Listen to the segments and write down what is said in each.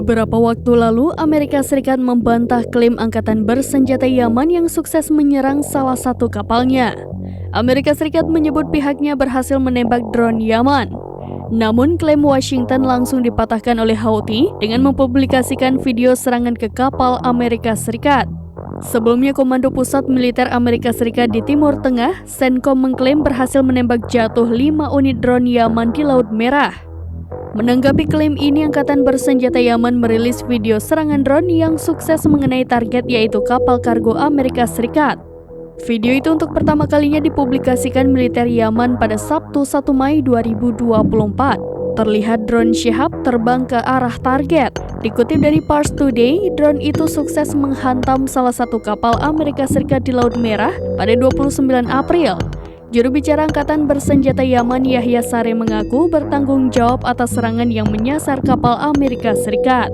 Beberapa waktu lalu, Amerika Serikat membantah klaim angkatan bersenjata Yaman yang sukses menyerang salah satu kapalnya. Amerika Serikat menyebut pihaknya berhasil menembak drone Yaman. Namun, klaim Washington langsung dipatahkan oleh Houthi dengan mempublikasikan video serangan ke kapal Amerika Serikat. Sebelumnya, Komando Pusat Militer Amerika Serikat di Timur Tengah, CENTCOM, mengklaim berhasil menembak jatuh 5 unit drone Yaman di Laut Merah. Menanggapi klaim ini, Angkatan Bersenjata Yaman merilis video serangan drone yang sukses mengenai target, yaitu kapal kargo Amerika Serikat. Video itu untuk pertama kalinya dipublikasikan militer Yaman pada Sabtu 1 Mei 2024. Terlihat drone Shihab terbang ke arah target. Dikutip dari Pars Today, drone itu sukses menghantam salah satu kapal Amerika Serikat di Laut Merah pada 29 April. Juru bicara Angkatan Bersenjata Yaman, Yahya Saree, mengaku bertanggung jawab atas serangan yang menyasar kapal Amerika Serikat.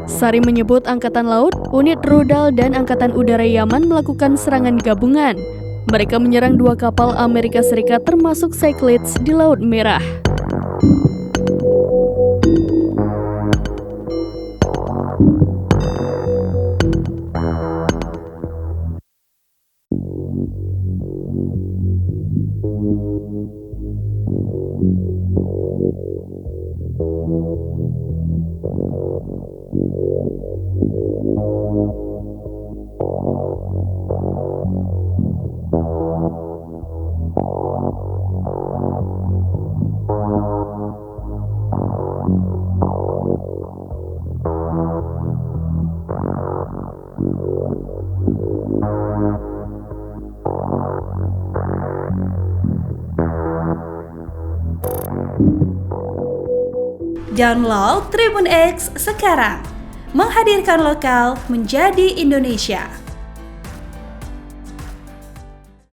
Saree menyebut Angkatan Laut, unit rudal, dan Angkatan Udara Yaman melakukan serangan gabungan. Mereka menyerang 2 kapal Amerika Serikat termasuk Cyclops di Laut Merah. Download Tribun X sekarang, menghadirkan lokal menjadi Indonesia.